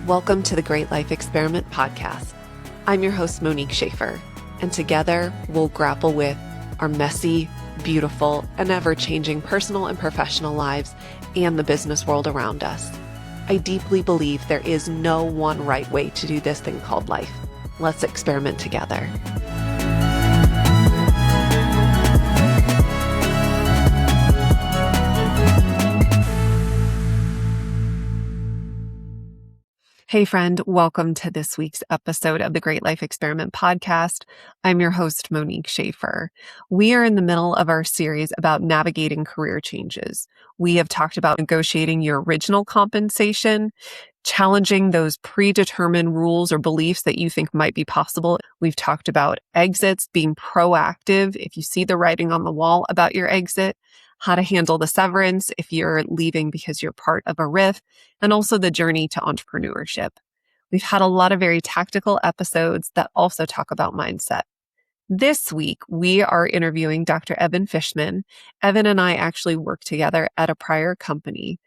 Welcome to the Great Life Experiment podcast. I'm your host, Monique Schaefer, and together we'll grapple with our messy, beautiful, and ever-changing personal and professional lives and the business world around us. I deeply believe there is no one right way to do this thing called life. Let's experiment together. Hey friend, welcome to this week's episode of the Great Life Experiment podcast. I'm your host, Monique Schaefer. We are in the middle of our series about navigating career changes. We have talked about negotiating your original compensation, challenging those predetermined rules or beliefs that you think might be possible. We've talked about exits, being proactive if you see the writing on the wall about your exit, how to handle the severance if you're leaving because you're part of a RIF, and also the journey to entrepreneurship. We've had a lot of very tactical episodes that also talk about mindset. This week, we are interviewing Dr. Evan Fishman. Evan and I actually worked together at a prior company.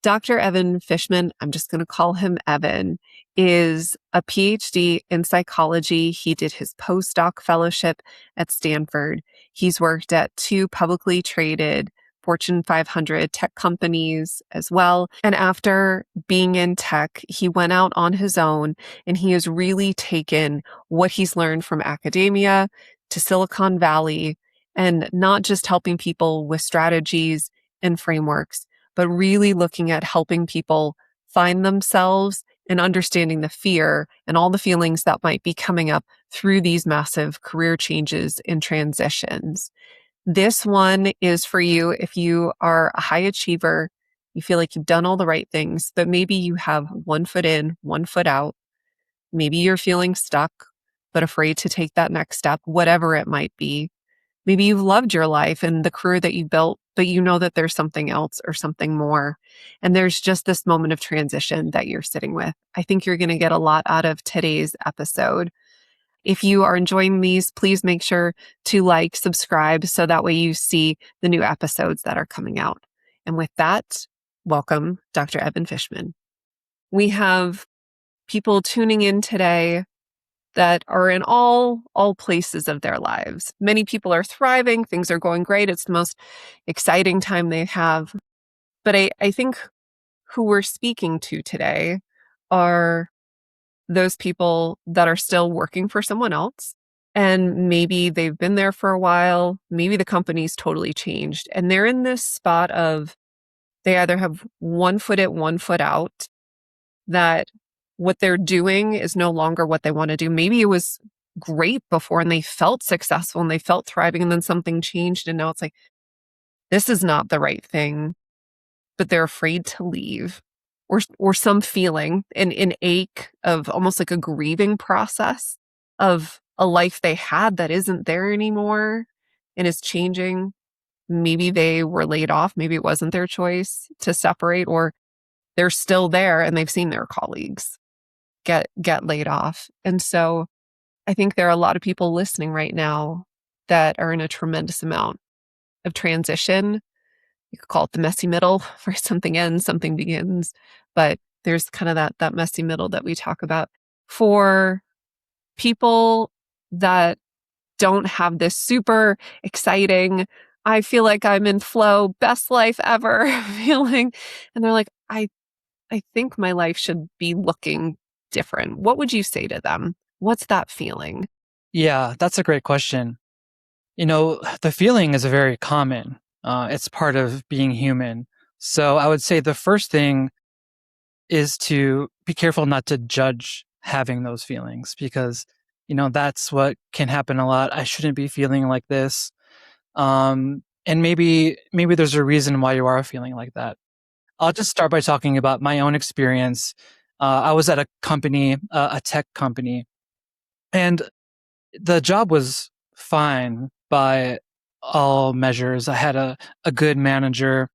Dr. Evan Fishman, I'm just going to call him Evan, is a PhD in psychology. He did his postdoc fellowship at Stanford. He's worked at 2 publicly traded Fortune 500 tech companies as well. And after being in tech, he went out on his own and he has really taken what he's learned from academia to Silicon Valley and not just helping people with strategies and frameworks, but really looking at helping people find themselves and understanding the fear and all the feelings that might be coming up through these massive career changes and transitions. This one is for you if you are a high achiever, you feel like you've done all the right things, but maybe you have one foot in, one foot out. Maybe you're feeling stuck, but afraid to take that next step, whatever it might be. Maybe you've loved your life and the career that you built, but you know that there's something else or something more. And there's just this moment of transition that you're sitting with. I think you're going to get a lot out of today's episode. If you are enjoying these, please make sure to subscribe, so that way you see the new episodes that are coming out. And with that, welcome, Dr. Evan Fishman. We have people tuning in today that are in all places of their lives. Many people are thriving. Things are going great. It's the most exciting time they have. But I think who we're speaking to today are those people that are still working for someone else. And maybe they've been there for a while. Maybe the company's totally changed. And they're in this spot of they either have one foot in, one foot out, that what they're doing is no longer what they want to do. Maybe it was great before and they felt successful and they felt thriving, and then something changed and now it's like, this is not the right thing, but they're afraid to leave, or some feeling, an ache of almost like a grieving process of a life they had that isn't there anymore and is changing. Maybe they were laid off. Maybe it wasn't their choice to separate, or they're still there and they've seen their colleagues get laid off. And so I think there are a lot of people listening right now that are in a tremendous amount of transition. You could call it the messy middle, where something ends, something begins, but there's kind of that messy middle that we talk about. For people that don't have this super exciting, I feel like I'm in flow, best life ever feeling, and they're like, I think my life should be looking different. What would you say to them? What's that feeling? Yeah, that's a great question. The feeling is very common. It's part of being human. So I would say the first thing is to be careful not to judge having those feelings, because, that's what can happen a lot. I shouldn't be feeling like this. And maybe there's a reason why you are feeling like that. I'll just start by talking about my own experience. I was at a company, a tech company, and the job was fine by all measures. I had a good manager.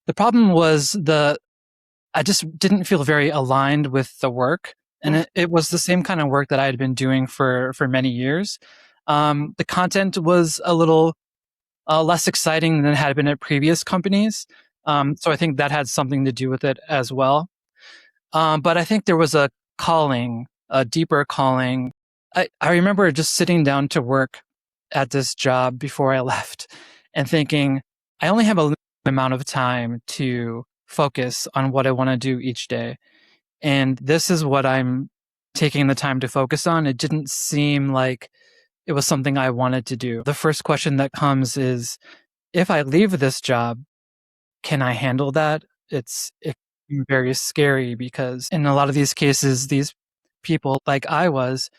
The problem was I just didn't feel very aligned with the work. And it was the same kind of work that I had been doing for many years. The content was a little less exciting than it had been at previous companies. So I think that had something to do with it as well. But I think there was a calling, a deeper calling. I remember just sitting down to work at this job before I left and thinking, I only have a limited amount of time to focus on what I want to do each day. And this is what I'm taking the time to focus on. It didn't seem like it was something I wanted to do. The first question that comes is, if I leave this job, can I handle that? It can be very scary because in a lot of these cases, these people, like I was,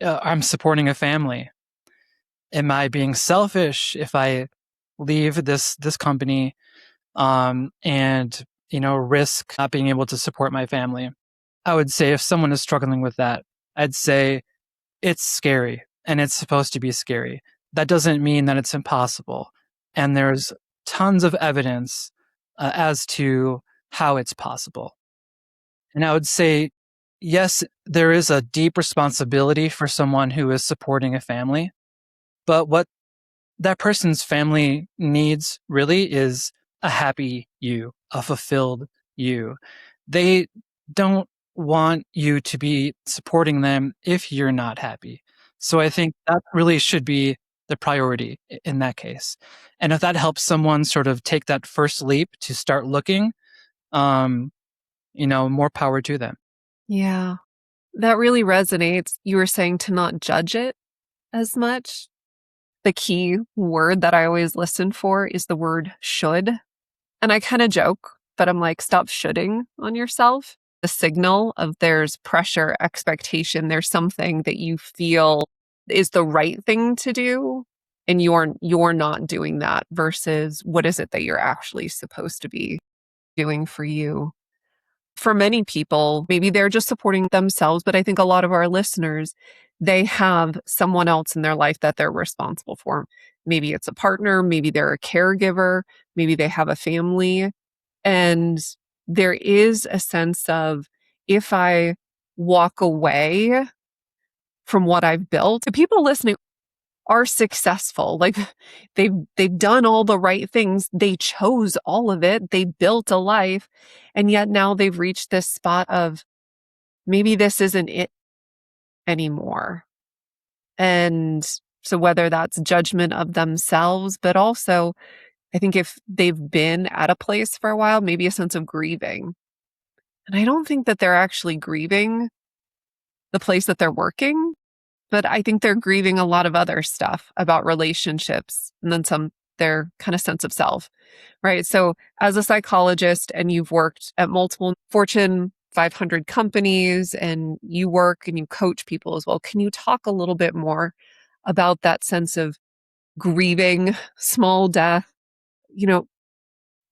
I'm supporting a family. Am I being selfish if I leave this company and risk not being able to support my family? I would say if someone is struggling with that, I'd say it's scary and it's supposed to be scary. That doesn't mean that it's impossible. And there's tons of evidence as to how it's possible. And I would say, yes, there is a deep responsibility for someone who is supporting a family. But what that person's family needs really is a happy you, a fulfilled you. They don't want you to be supporting them if you're not happy. So I think that really should be the priority in that case. And if that helps someone sort of take that first leap to start looking, um, more power to them. Yeah, that really resonates. You were saying to not judge it as much. The key word that I always listen for is the word should. And I kind of joke, but I'm like, stop shoulding on yourself. The signal of there's pressure, expectation, there's something that you feel is the right thing to do. And you're not doing that versus what is it that you're actually supposed to be doing for you. For many people, maybe they're just supporting themselves, but I think a lot of our listeners, they have someone else in their life that they're responsible for. Maybe it's a partner, maybe they're a caregiver, maybe they have a family. And there is a sense of if I walk away from what I've built, the people listening are successful. Like they've done all the right things. They chose all of it. They built a life. And yet now they've reached this spot of maybe this isn't it anymore. And so whether that's judgment of themselves, but also I think if they've been at a place for a while, maybe a sense of grieving. And I don't think that they're actually grieving the place that they're working, but I think they're grieving a lot of other stuff about relationships and then their kind of sense of self, right? So as a psychologist and you've worked at multiple Fortune 500 companies and you work and you coach people as well, can you talk a little bit more about that sense of grieving small death, you know,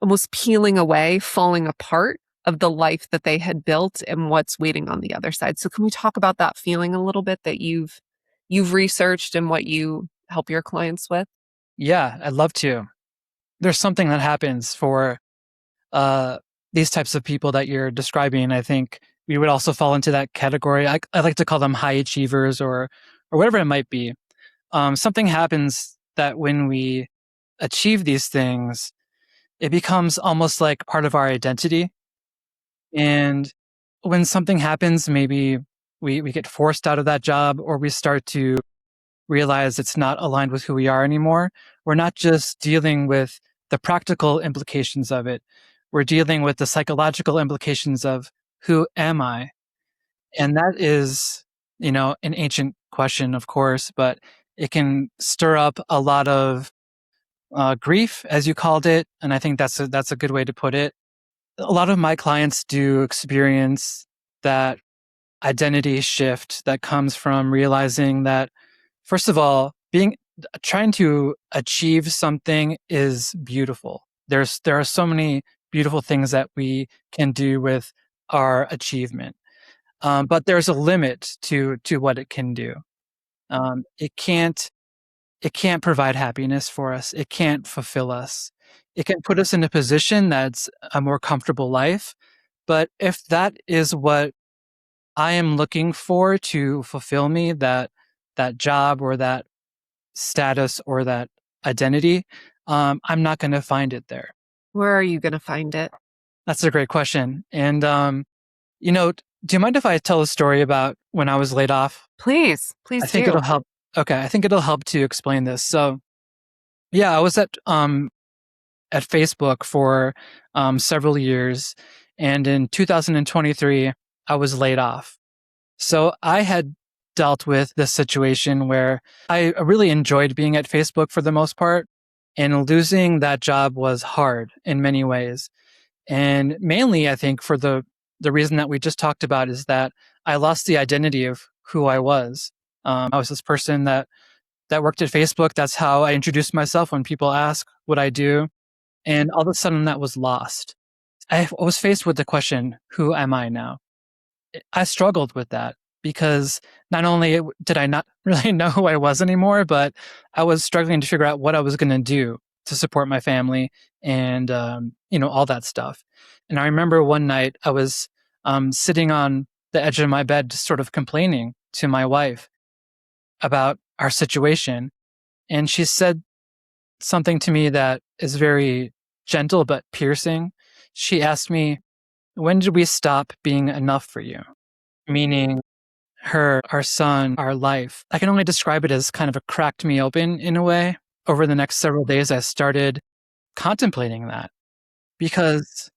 almost peeling away, falling apart of the life that they had built and what's waiting on the other side. So can we talk about that feeling a little bit that you've researched and what you help your clients with? Yeah, I'd love to. There's something that happens for uh, these types of people that you're describing. I think we would also fall into that category. I like to call them high achievers or whatever it might be. Something happens that when we achieve these things, it becomes almost like part of our identity. And when something happens, maybe we get forced out of that job or we start to realize it's not aligned with who we are anymore. We're not just dealing with the practical implications of it. We're dealing with the psychological implications of who am I? And that is, an ancient question, of course, but it can stir up a lot of grief, as you called it. And I think that's a good way to put it. A lot of my clients do experience that identity shift that comes from realizing that, first of all, trying to achieve something is beautiful. There are so many beautiful things that we can do with our achievement, but there's a limit to what it can do. It can't provide happiness for us. It can't fulfill us. It can put us in a position that's a more comfortable life. But if that is what I am looking for to fulfill me, that job or that status or that identity, I'm not going to find it there. Where are you going to find it? That's a great question. And Do you mind if I tell a story about when I was laid off? Please, I please think it'll do. help. Okay, I think it'll help to explain this. So, yeah, I was at Facebook for several years, and in 2023, I was laid off. So I had dealt with this situation where I really enjoyed being at Facebook for the most part, and losing that job was hard in many ways. And mainly, I think for the reason that we just talked about is that I lost the identity of who I was. I was this person that worked at Facebook. That's how I introduced myself when people ask what I do, and all of a sudden that was lost. I was faced with the question, "Who am I now?" I struggled with that because not only did I not really know who I was anymore, but I was struggling to figure out what I was going to do to support my family and all that stuff. And I remember one night I was sitting on the edge of my bed, just sort of complaining to my wife about our situation, and she said something to me that is very gentle but piercing. She asked me, "When did we stop being enough for you?" Meaning her, our son, our life. I can only describe it as kind of a cracked me open in a way. Over the next several days, I started contemplating that because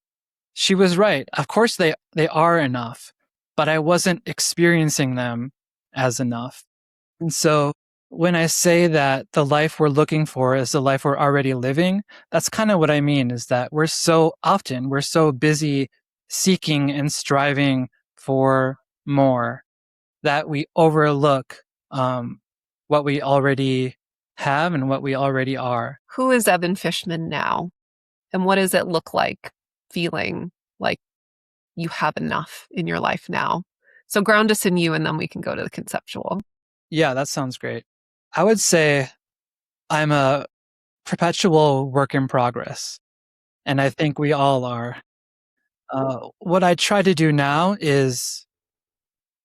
she was right. Of course, they are enough, but I wasn't experiencing them as enough. And so when I say that the life we're looking for is the life we're already living, that's kind of what I mean is that we're so busy seeking and striving for more that we overlook what we already have and what we already are. Who is Evan Fishman now? And what does it look like feeling like you have enough in your life now? So ground us in you, and then we can go to the conceptual. Yeah, that sounds great. I would say I'm a perpetual work in progress, and I think we all are. What I try to do now is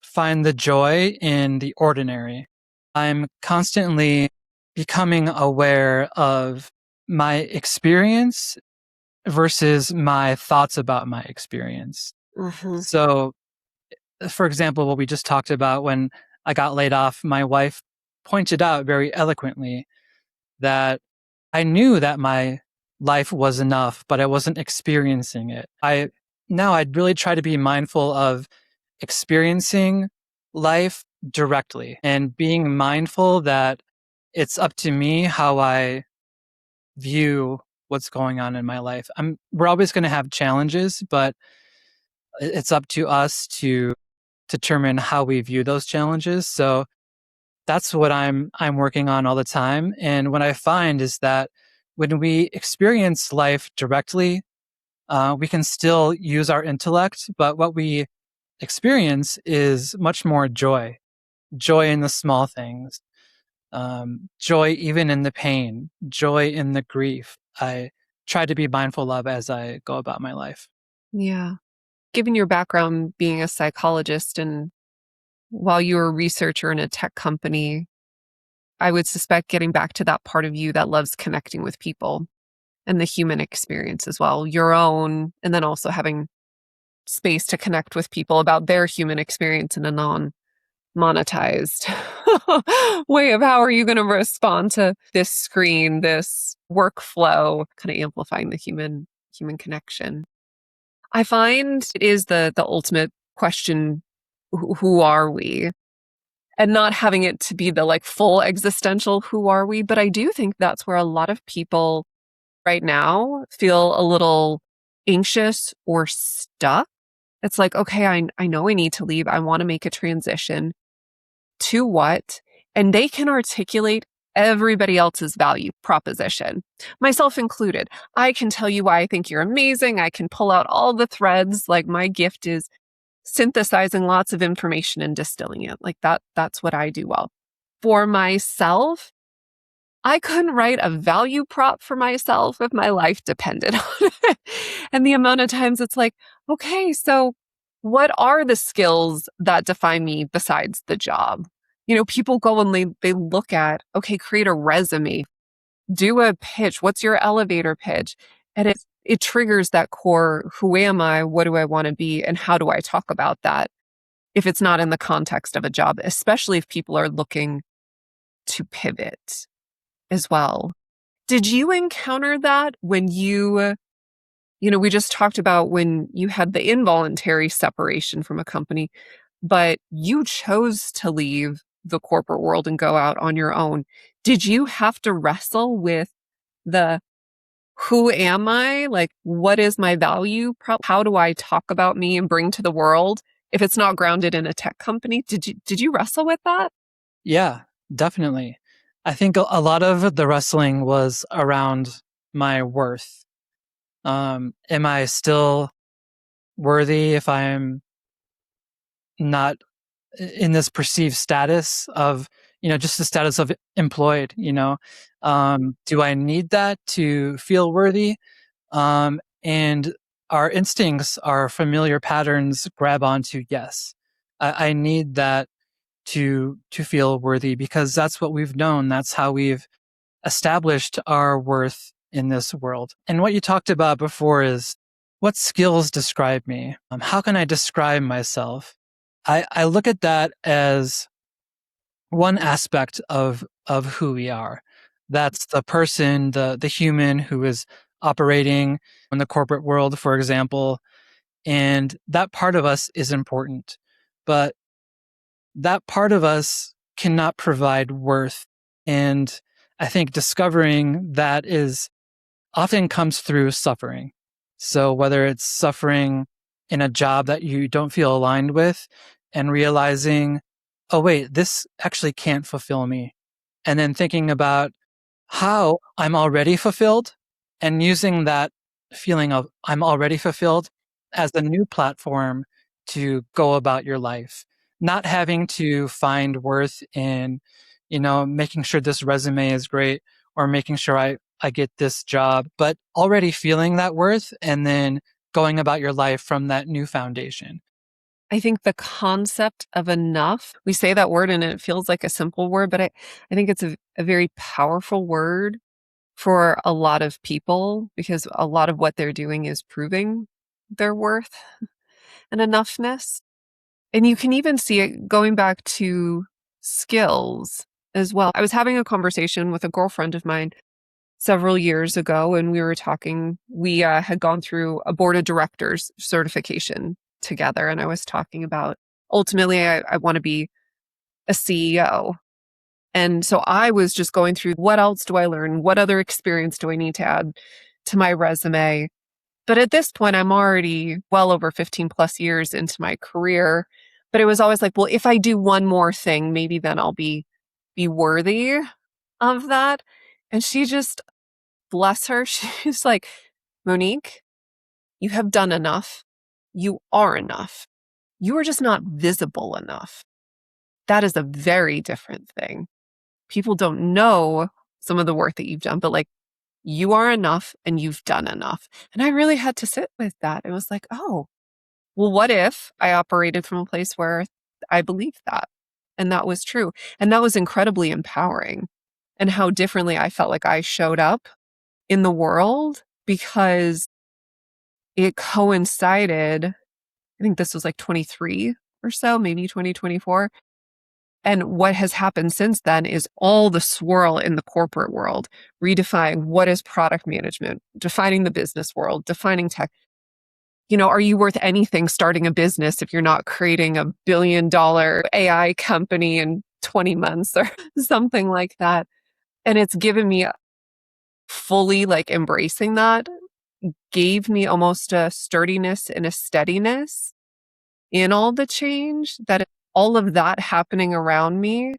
find the joy in the ordinary. I'm constantly becoming aware of my experience versus my thoughts about my experience. Mm-hmm. So, for example, what we just talked about when I got laid off, my wife pointed out very eloquently that I knew that my life was enough, but I wasn't experiencing it. I'd really try to be mindful of experiencing life directly and being mindful that it's up to me how I view what's going on in my life. We're always going to have challenges, but it's up to us to determine how we view those challenges. So that's what I'm working on all the time. And what I find is that when we experience life directly, we can still use our intellect, but what we experience is much more joy in the small things, joy even in the pain, joy in the grief. I try to be mindful of as I go about my life. Yeah. Given your background being a psychologist and while you're a researcher in a tech company, I would suspect getting back to that part of you that loves connecting with people and the human experience as well, your own, and then also having space to connect with people about their human experience in a non monetized way of how are you going to respond to this screen, this workflow, kind of amplifying the human connection. I find it is the ultimate question, who are we? And not having it to be the like full existential who are we, but I do think that's where a lot of people right now feel a little anxious or stuck. It's like, okay, I know I need to leave. I want to make a transition to what? And they can articulate everybody else's value proposition, myself included. I can tell you why I think you're amazing. I can pull out all the threads. Like my gift is synthesizing lots of information and distilling it. Like that's what I do well. For myself, I couldn't write a value prop for myself if my life depended on it. And the amount of times it's like, okay, so what are the skills that define me besides the job? People go and they look at, okay, create a resume, do a pitch. What's your elevator pitch? And it's it triggers that core, who am I? What do I want to be? And how do I talk about that if it's not in the context of a job, especially if people are looking to pivot as well. Did you encounter that when we just talked about when you had the involuntary separation from a company, but you chose to leave the corporate world and go out on your own. Did you have to wrestle with the who am I? Like, what is my value? How do I talk about me and bring to the world if it's not grounded in a tech company? Did you wrestle with that? Yeah, definitely. I think a lot of the wrestling was around my worth. Am I still worthy if I'm not in this perceived status of, just the status of employed, do I need that to feel worthy? And our instincts, our familiar patterns grab onto yes. I need that to feel worthy because that's what we've known. That's how we've established our worth in this world. And what you talked about before is what skills describe me? How can I describe myself? I look at that as one aspect of who we are. That's the person, the human who is operating in the corporate world, for example. And that part of us is important. But that part of us cannot provide worth. And I think discovering that is often comes through suffering. So whether it's suffering in a job that you don't feel aligned with and realizing, oh, wait, this actually can't fulfill me. And then thinking about how I'm already fulfilled and using that feeling of I'm already fulfilled as a new platform to go about your life, not having to find worth in, making sure this resume is great or making sure I get this job, but already feeling that worth and then going about your life from that new foundation. I think the concept of enough, we say that word and it feels like a simple word, but I think it's a very powerful word for a lot of people because a lot of what they're doing is proving their worth and enoughness. And you can even see it going back to skills as well. I was having a conversation with a girlfriend of mine several years ago, and we were talking. We had gone through a board of directors certification together, and I was talking about ultimately, I want to be a CEO. And so I was just going through what else do I learn? What other experience do I need to add to my resume? But at this point, I'm already well over 15 plus years into my career. But it was always like, well, if I do one more thing, maybe then I'll be worthy of that. And she just, bless her, she's like, Monique, you have done enough. You are enough. You are just not visible enough. That is a very different thing. People don't know some of the work that you've done, but like you are enough and you've done enough. And I really had to sit with that. It was like, oh, well, what if I operated from a place where I believed that and that was true? And that was incredibly empowering and how differently I felt like I showed up in the world because it coincided. I think this was like 23 or so, maybe 2024. And what has happened since then is all the swirl in the corporate world, redefining what is product management, defining the business world, defining tech. Are you worth anything starting a business if you're not creating $1 billion AI company in 20 months or something like that? And it's given me fully like embracing that, gave me almost a sturdiness and a steadiness in all the change that all of that happening around me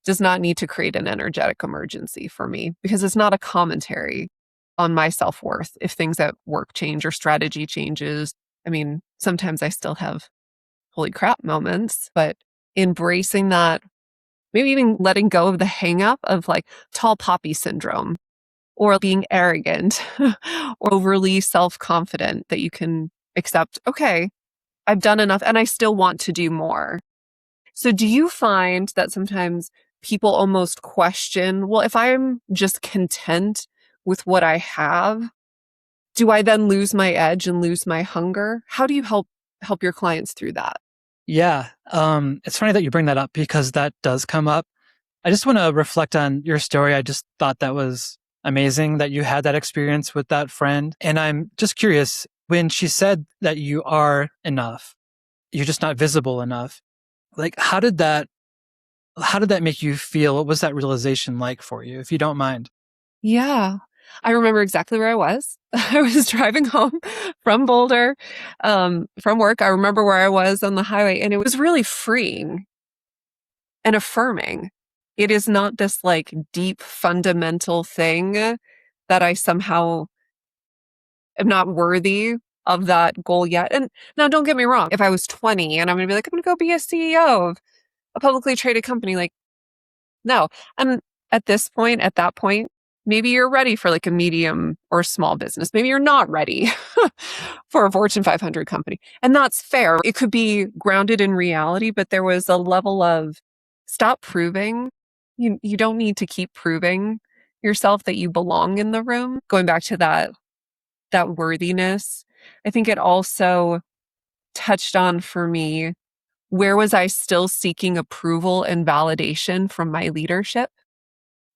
does not need to create an energetic emergency for me because it's not a commentary on my self-worth if things at work change or strategy changes. I mean, sometimes I still have holy crap moments, but embracing that, maybe even letting go of the hang up of like tall poppy syndrome or being arrogant or overly self-confident that you can accept, okay, I've done enough and I still want to do more. So do you find that sometimes people almost question, well, if I'm just content with what I have, do I then lose my edge and lose my hunger? How do you help your clients through that? Yeah. It's funny that you bring that up because that does come up. I just want to reflect on your story. I just thought that was amazing that you had that experience with that friend. And I'm just curious, when she said that you are enough, you're just not visible enough. Like, how did that make you feel? What was that realization like for you, if you don't mind? Yeah. I remember exactly where I was. I was driving home from Boulder, from work. I remember where I was on the highway, and it was really freeing and affirming. It is not this like deep fundamental thing that I somehow am not worthy of that goal yet. And now don't get me wrong. If I was 20 and I'm going to be like, I'm going to go be a CEO of a publicly traded company, like, no. And at this point, at that point, maybe you're ready for like a medium or small business. Maybe you're not ready for a Fortune 500 company. And that's fair. It could be grounded in reality, but there was a level of stop proving. You don't need to keep proving yourself that you belong in the room. Going back to that worthiness, I think it also touched on for me, where was I still seeking approval and validation from my leadership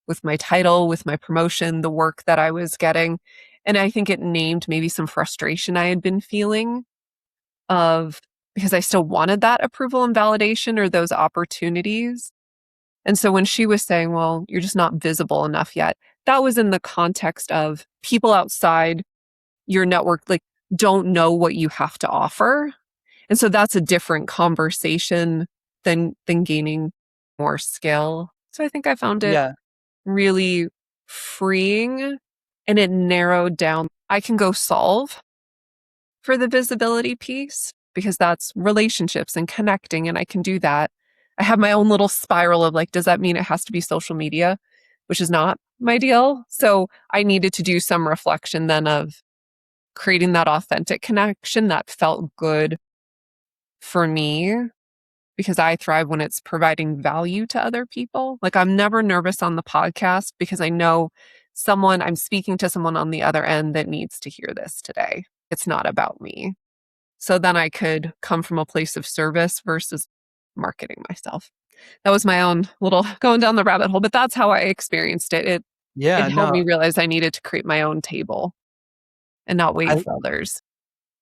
with my title, with my promotion, the work that I was getting. And I think it named maybe some frustration I had been feeling of because I still wanted that approval and validation or those opportunities. And so when she was saying, well, you're just not visible enough yet, that was in the context of people outside your network, like, don't know what you have to offer. And so that's a different conversation than gaining more skill. So I think I found it Yeah. really freeing, and it narrowed down. I can go solve for the visibility piece because that's relationships and connecting, and I can do that. I have my own little spiral of like, does that mean it has to be social media, which is not my deal? So I needed to do some reflection then of creating that authentic connection that felt good for me because I thrive when it's providing value to other people. Like I'm never nervous on the podcast because I know I'm speaking to someone on the other end that needs to hear this today. It's not about me. So then I could come from a place of service versus marketing myself. That was my own little going down the rabbit hole, but that's how I experienced it. It Yeah. helped No, me realize I needed to create my own table and not wait I, for others.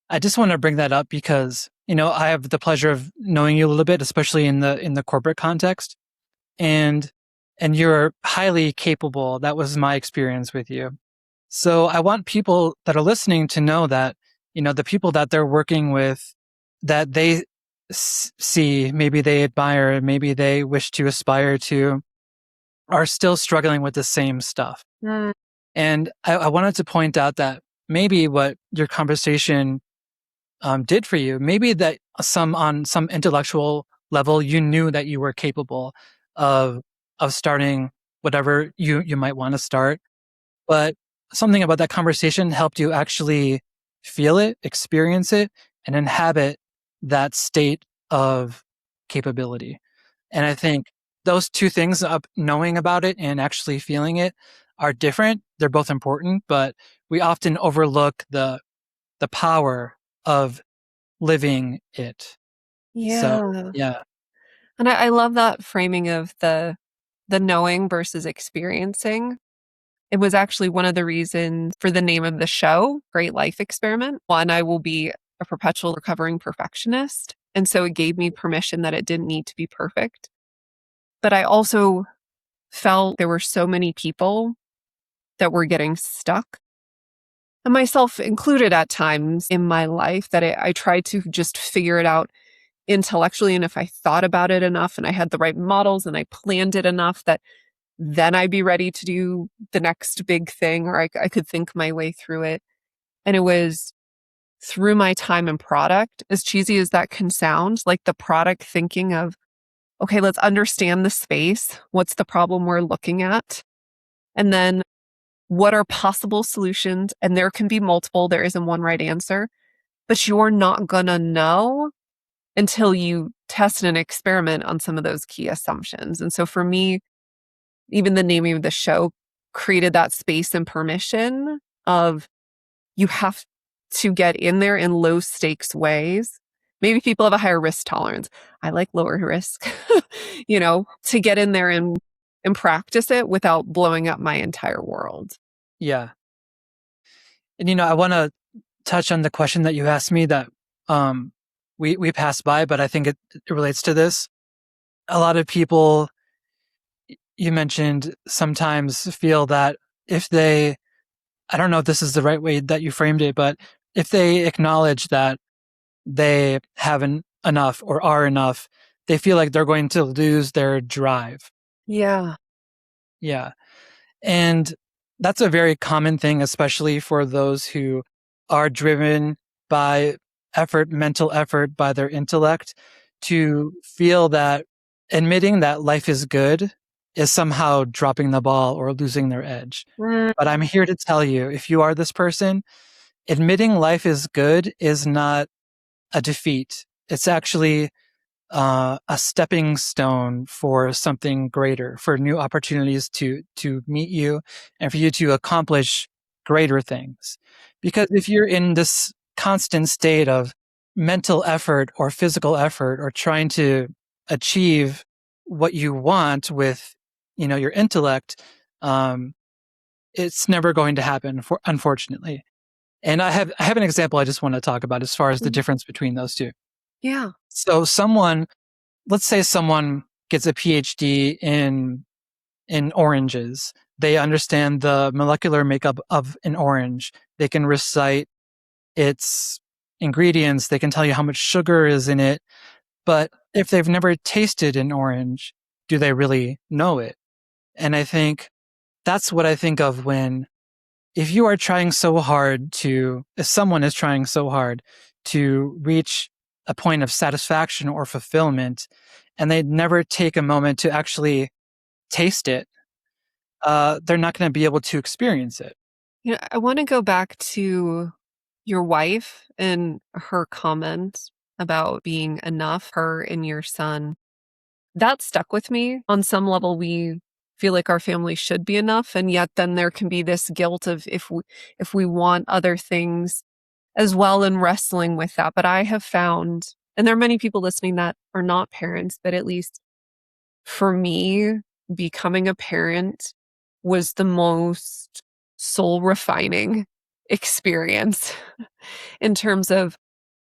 I just want to bring that up because, I have the pleasure of knowing you a little bit, especially in the corporate context. And and you're highly capable. That was my experience with you. So I want people that are listening to know that, the people that they're working with, that they see, maybe they admire, maybe they wish to aspire to, are still struggling with the same stuff. Mm. And I wanted to point out that maybe what your conversation did for you, maybe that on some intellectual level, you knew that you were capable of starting whatever you might want to start, but something about that conversation helped you actually feel it, experience it, and inhabit that state of capability. And I think those two things, knowing about it and actually feeling it, are different. They're both important, but we often overlook the power of living it. So, Yeah. yeah. And I love that framing of the knowing versus experiencing. It was actually one of the reasons for the name of the show, Great Life Experiment. One, I will be a perpetual recovering perfectionist. And so it gave me permission that it didn't need to be perfect. But I also felt there were so many people that were getting stuck, and myself included at times in my life, that I tried to just figure it out intellectually. And if I thought about it enough and I had the right models and I planned it enough, that then I'd be ready to do the next big thing, or I could think my way through it. And it was through my time in product, as cheesy as that can sound, like the product thinking of, okay, let's understand the space. What's the problem we're looking at? And then what are possible solutions? And there can be multiple, there isn't one right answer, but you're not gonna know until you test and experiment on some of those key assumptions. And so for me, even the naming of the show created that space and permission of you have to get in there in low stakes ways. Maybe people have a higher risk tolerance. I like lower risk, to get in there and practice it without blowing up my entire world. Yeah. And I want to touch on the question that you asked me that we passed by, but I think it relates to this. A lot of people, you mentioned, sometimes feel that if they, I don't know if this is the right way that you framed it, but if they acknowledge that they haven't enough or are enough, they feel like they're going to lose their drive. Yeah. Yeah. And that's a very common thing, especially for those who are driven by mental effort, by their intellect, to feel that admitting that life is good is somehow dropping the ball or losing their edge. Mm. But I'm here to tell you, if you are this person, admitting life is good is not a defeat. It's actually a stepping stone for something greater, for new opportunities to meet you and for you to accomplish greater things. Because if you're in this constant state of mental effort or physical effort or trying to achieve what you want with your intellect, it's never going to happen, unfortunately. And I have an example I just want to talk about as far as the Mhm. difference between those two. Yeah. So let's say someone gets a PhD in oranges. They understand the molecular makeup of an orange. They can recite its ingredients. They can tell you how much sugar is in it. But if they've never tasted an orange, do they really know it? And I think that's what I think of when, if you are trying so hard if someone is trying so hard to reach a point of satisfaction or fulfillment, and they never take a moment to actually taste it, they're not going to be able to experience it. I want to go back to your wife and her comment about being enough, her and your son. That stuck with me. On some level, we feel like our family should be enough, and yet then there can be this guilt of if we want other things as well, and wrestling with that. But I have found, and there are many people listening that are not parents, but at least for me, becoming a parent was the most soul refining experience in terms of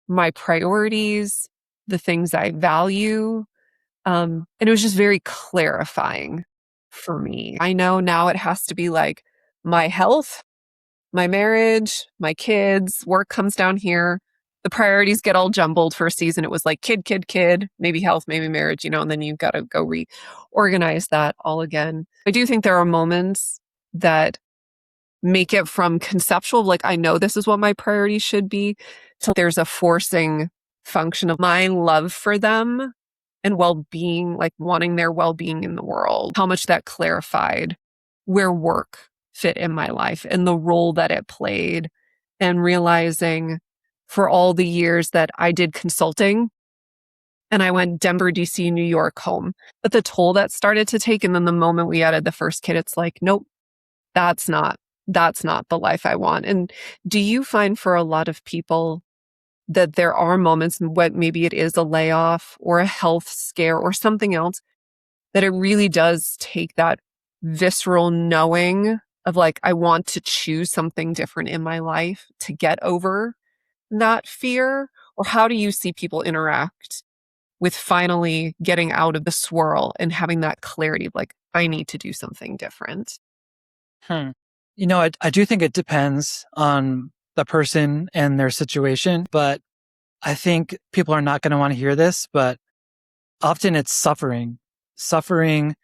my priorities, the things I value. And it was just very clarifying for me. I know now it has to be like my health, my marriage, my kids, work comes down here. The priorities get all jumbled. For a season, it was like kid, kid, kid, maybe health, maybe marriage, and then you've got to go reorganize that all again. I do think there are moments that make it from conceptual, like I know this is what my priorities should be, to there's a forcing function of my love for them and well-being, like wanting their well-being in the world, how much that clarified where work fit in my life and the role that it played, and realizing for all the years that I did consulting and I went Denver, DC, New York, home, but the toll that started to take. And then the moment we added the first kid, it's like, nope, that's not, that's not the life I want. And do you find for a lot of people that there are moments, what maybe it is a layoff or a health scare or something else, that it really does take that visceral knowing of like, I want to choose something different in my life to get over that fear? Or how do you see people interact with finally getting out of the swirl and having that clarity of like, I need to do something different? Hmm. I do think it depends on the person and their situation, but I think people are not going to want to hear this, but often it's suffering. Suffering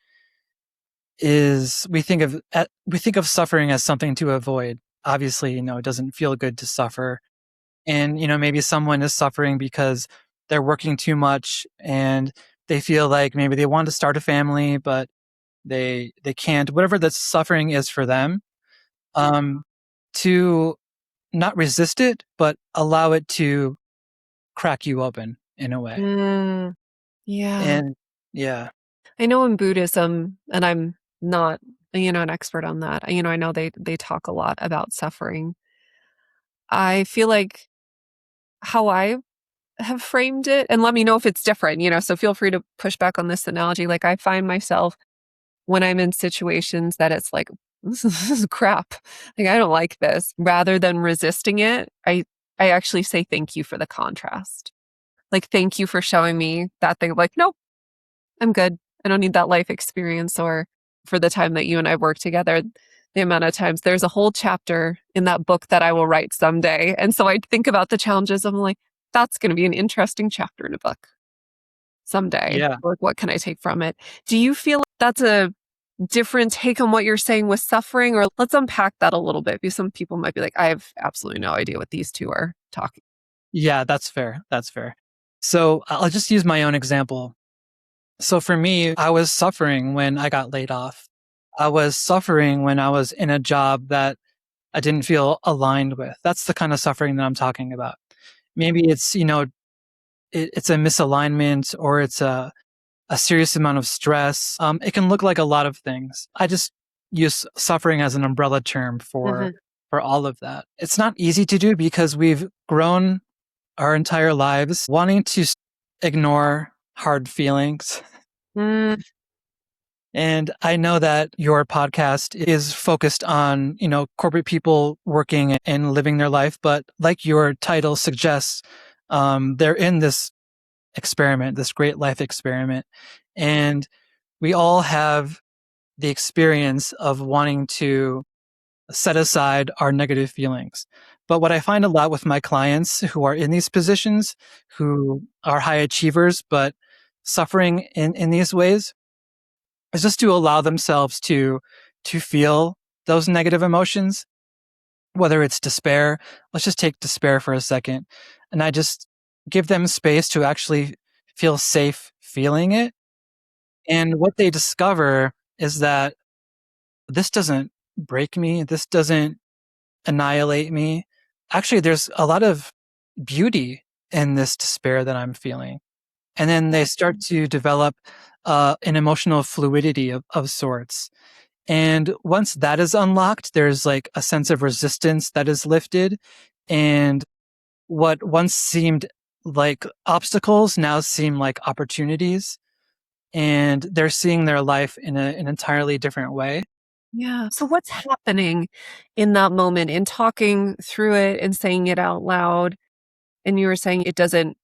is, we think of suffering as something to avoid. Obviously, it doesn't feel good to suffer. And, maybe someone is suffering because they're working too much and they feel like maybe they want to start a family, but they can't, whatever the suffering is for them, to not resist it, but allow it to crack you open in a way. Mm, yeah. And yeah. I know in Buddhism, and I'm not, an expert on that. I know they talk a lot about suffering. I feel like how I have framed it, and let me know if it's different, so feel free to push back on this analogy. Like I find myself when I'm in situations that it's like, this is crap. Like I don't like this. Rather than resisting it, I actually say thank you for the contrast. Like thank you for showing me that thing. Like, nope, I'm good. I don't need that life experience. Or for the time that you and I work together, the amount of times there's a whole chapter in that book that I will write someday. And so I think about the challenges. I'm like, that's going to be an interesting chapter in a book someday. Yeah. Like, what can I take from it? Do you feel that's a different take on what you're saying with suffering? Or let's unpack that a little bit because some people might be like, I have absolutely no idea what these two are talking. Yeah, that's fair. That's fair. So I'll just use my own example. So for me, I was suffering when I got laid off. I was suffering when I was in a job that I didn't feel aligned with. That's the kind of suffering that I'm talking about. Maybe it's, it's a misalignment or it's a serious amount of stress. It can look like a lot of things. I just use suffering as an umbrella term for all of that. It's not easy to do because we've grown our entire lives wanting to ignore hard feelings. Mm, And I know that your podcast is focused on, corporate people working and living their life, but like your title suggests, they're in this experiment, this great life experiment. And we all have the experience of wanting to set aside our negative feelings. But what I find a lot with my clients who are in these positions, who are high achievers, but suffering in these ways, is just to allow themselves to feel those negative emotions, whether it's despair. Let's just take despair for a second. And I just give them space to actually feel safe feeling it. And what they discover is that this doesn't break me. This doesn't annihilate me. Actually, there's a lot of beauty in this despair that I'm feeling. And then they start to develop an emotional fluidity of sorts. And once that is unlocked, there's like a sense of resistance that is lifted. And what once seemed like obstacles now seem like opportunities. And they're seeing their life in an entirely different way. yeah. So what's happening in that moment in talking through it and saying it out loud? And you were saying it doesn't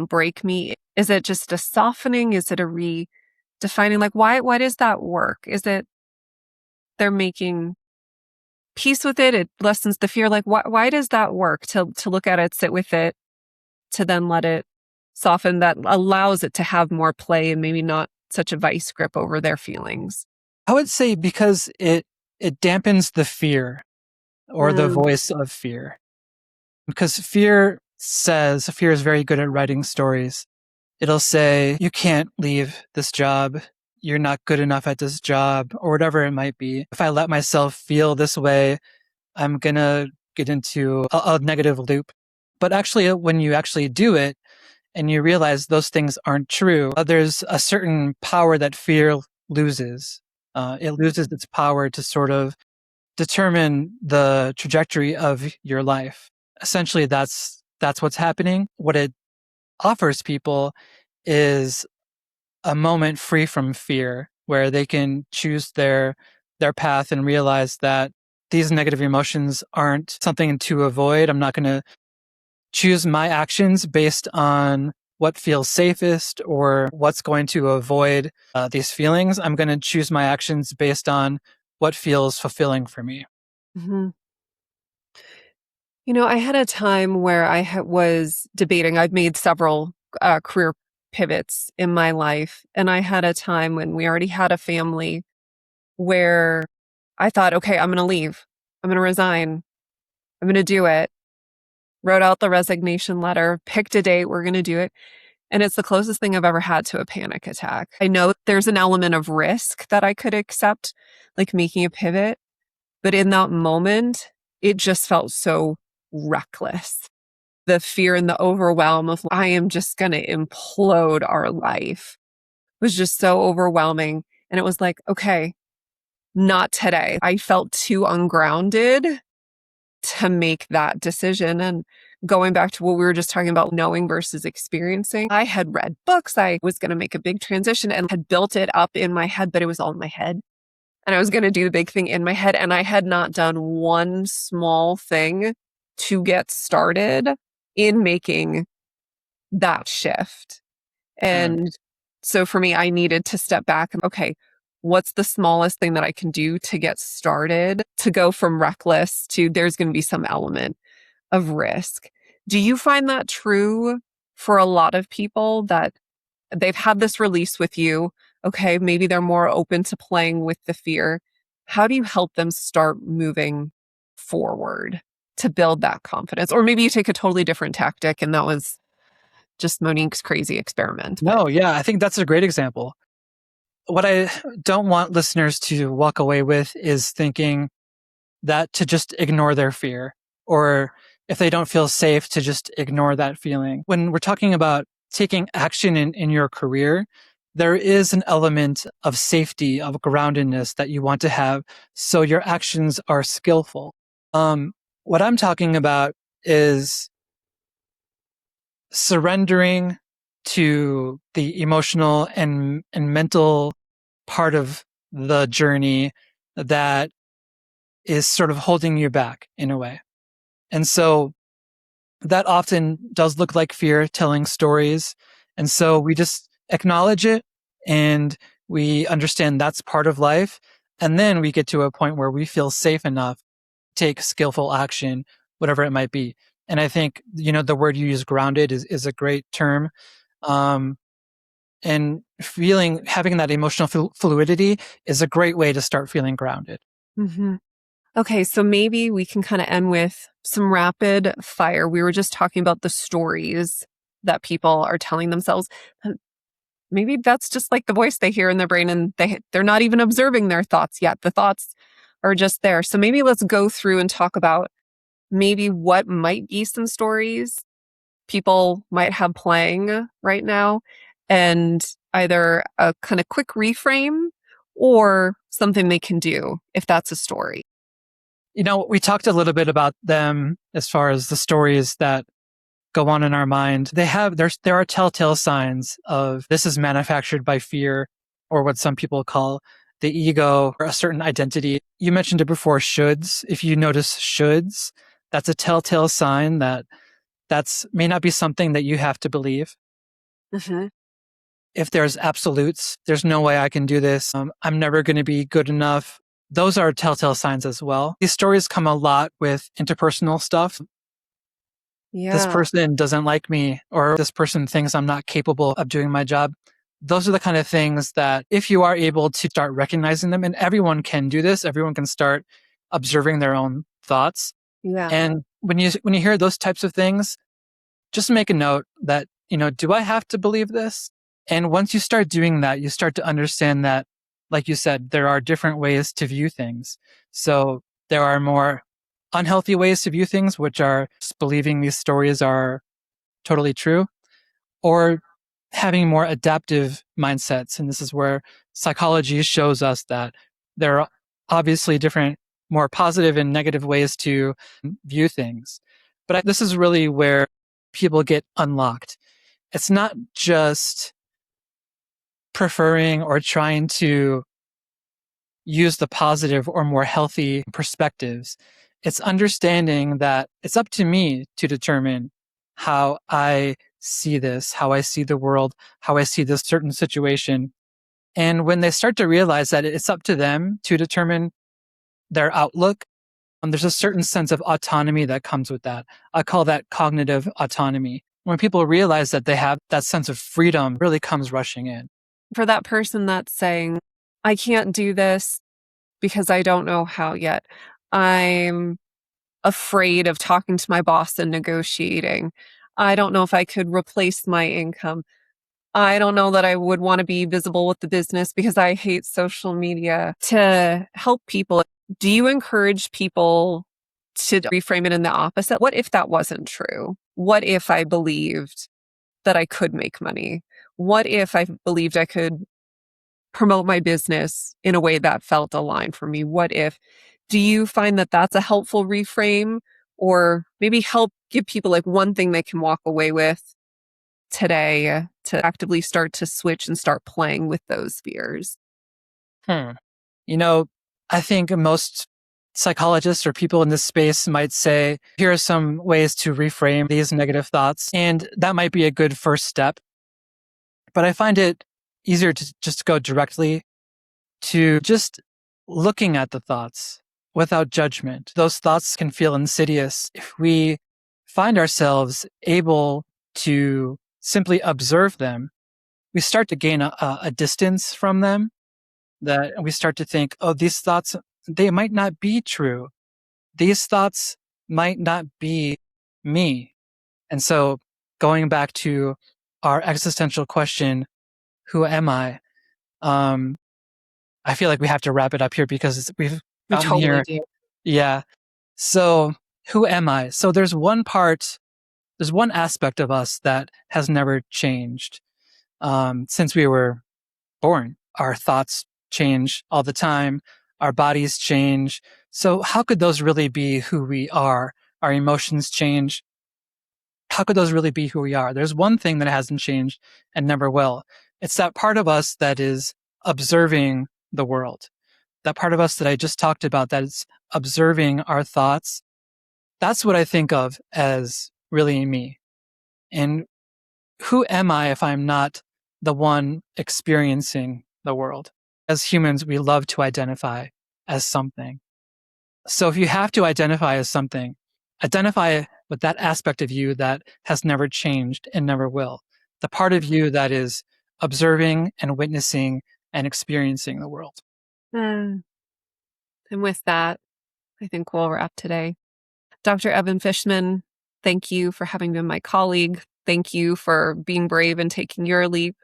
break me. Is it just a softening? Is it a redefining? Like why does that work? Is it they're making peace with it? It lessens the fear. Like why does that work to look at it, sit with it, to then let it soften, that allows it to have more play and maybe not such a vice grip over their feelings? I would say because it dampens the fear or the Mm, voice of fear. Because fear is very good at writing stories. It'll say, you can't leave this job. You're not good enough at this job, or whatever it might be. If I let myself feel this way, I'm going to get into a negative loop. But actually, when you actually do it and you realize those things aren't true, there's a certain power that fear loses. It loses its power to sort of determine the trajectory of your life. Essentially, that's what's happening. What it offers people is a moment free from fear where they can choose their path and realize that these negative emotions aren't something to avoid. I'm not going to choose my actions based on what feels safest or what's going to avoid these feelings. I'm going to choose my actions based on what feels fulfilling for me. mhm. I had a time where was debating. I've made several career pivots in my life. And I had a time when we already had a family where I thought, okay, I'm going to leave. I'm going to resign. I'm going to do it. Wrote out the resignation letter, picked a date. We're going to do it. And it's the closest thing I've ever had to a panic attack. I know there's an element of risk that I could accept, like making a pivot. But in that moment, it just felt so reckless. The fear and the overwhelm of I am just going to implode our life was just so overwhelming. And it was like, okay, not today. I felt too ungrounded to make that decision. And going back to what we were just talking about, knowing versus experiencing, I had read books. I was going to make a big transition and had built it up in my head, but it was all in my head. And I was going to do the big thing in my head. And I had not done one small thing to get started in making that shift. Mm. And so for me, I needed to step back and, okay, what's the smallest thing that I can do to get started to go from reckless to there's going to be some element of risk. Do you find that true for a lot of people that they've had this release with you? Okay, maybe they're more open to playing with the fear. How do you help them start moving forward to build that confidence? Or maybe you take a totally different tactic and that was just Monique's crazy experiment. But No, yeah, I think that's a great example. What I don't want listeners to walk away with is thinking that to just ignore their fear, or if they don't feel safe, to just ignore that feeling. When we're talking about taking action in your career, there is an element of safety, of groundedness that you want to have so your actions are skillful. What I'm talking about is surrendering to the emotional and mental part of the journey that is sort of holding you back in a way. And so that often does look like fear telling stories. And so we just acknowledge it and we understand that's part of life. And then we get to a point where we feel safe enough to take skillful action, whatever it might be. And I think, the word you use, grounded, is a great term. Um, and having that emotional fluidity is a great way to start feeling grounded. mm-hmm. Okay, so maybe we can kind of end with some rapid fire. We were just talking about the stories that people are telling themselves. Maybe that's just like the voice they hear in their brain and they're not even observing their thoughts yet. The thoughts are just there. So maybe let's go through and talk about maybe what might be some stories people might have playing right now and either a kind of quick reframe or something they can do if that's a story. We talked a little bit about them as far as the stories that go on in our mind. There are telltale signs of this is manufactured by fear, or what some people call the ego, or a certain identity. You mentioned it before, shoulds. If you notice shoulds, that's a telltale sign that may not be something that you have to believe. Mm-hmm. If there's absolutes, there's no way I can do this. I'm never going to be good enough. Those are telltale signs as well. These stories come a lot with interpersonal stuff. This Yeah. person doesn't like me, or this person thinks I'm not capable of doing my job. Those are the kind of things that if you are able to start recognizing them, and everyone can do this, everyone can start observing their own thoughts. Yeah. And when you hear those types of things, just make a note that, do I have to believe this? And once you start doing that, you start to understand that, like you said, there are different ways to view things. So there are more unhealthy ways to view things, which are just believing these stories are totally true, or having more adaptive mindsets. And this is where psychology shows us that there are obviously different, more positive and negative ways to view things. But this is really where people get unlocked. It's not just preferring or trying to use the positive or more healthy perspectives. It's understanding that it's up to me to determine how I see this, how I see the world, how I see this certain situation. And when they start to realize that it's up to them to determine their outlook, there's a certain sense of autonomy that comes with that. I call that cognitive autonomy. When people realize that they have that sense of freedom, it really comes rushing in. For that person that's saying, I can't do this because I don't know how yet. I'm afraid of talking to my boss and negotiating. I don't know if I could replace my income. I don't know that I would want to be visible with the business because I hate social media. To help people, do you encourage people to reframe it in the opposite? What if that wasn't true? What if I believed that I could make money? What if I believed I could promote my business in a way that felt aligned for me? What if? Do you find that that's a helpful reframe or maybe help give people like one thing they can walk away with today to actively start to switch and start playing with those fears? Hmm. You know, I think most psychologists or people in this space might say, here are some ways to reframe these negative thoughts. And that might be a good first step. But I find it easier to just go directly to just looking at the thoughts without judgment. Those thoughts can feel insidious if we find ourselves able to simply observe them. We start to gain a distance from them, that we start to think, oh, these thoughts, they might not be true. These thoughts might not be me. And so going back to our existential question, who am I? I feel like we have to wrap it up here because we've We gotten totally here. do. Yeah. So who am I? So there's one aspect of us that has never changed since we were born. Our thoughts change all the time. Our bodies change. So how could those really be who we are? Our emotions change. How could those really be who we are? There's one thing that hasn't changed and never will. It's that part of us that is observing the world. That part of us that I just talked about, that is observing our thoughts. That's what I think of as really me. And who am I if I'm not the one experiencing the world? As humans, we love to identify as something. So if you have to identify as something, identify with that aspect of you that has never changed and never will. The part of you that is observing and witnessing and experiencing the world. Mm. And with that, I think we'll wrap today. Dr. Evan Fishman, thank you for having been my colleague. Thank you for being brave and taking your leap,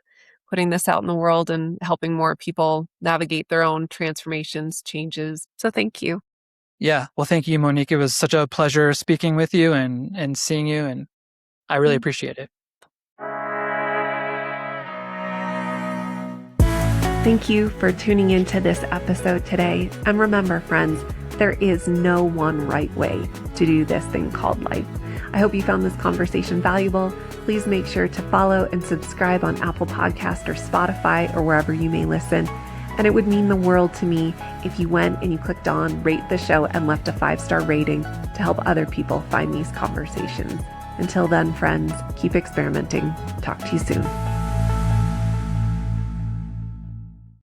putting this out in the world and helping more people navigate their own transformations, changes. So thank you. Yeah. Well, thank you, Monique. It was such a pleasure speaking with you and seeing you, and I really appreciate it. Thank you for tuning into this episode today. And remember, friends, there is no one right way to do this thing called life. I hope you found this conversation valuable. Please make sure to follow and subscribe on Apple Podcast or Spotify or wherever you may listen. And it would mean the world to me if you went and you clicked on rate the show and left a 5-star rating to help other people find these conversations. Until then, friends, keep experimenting. Talk to you soon.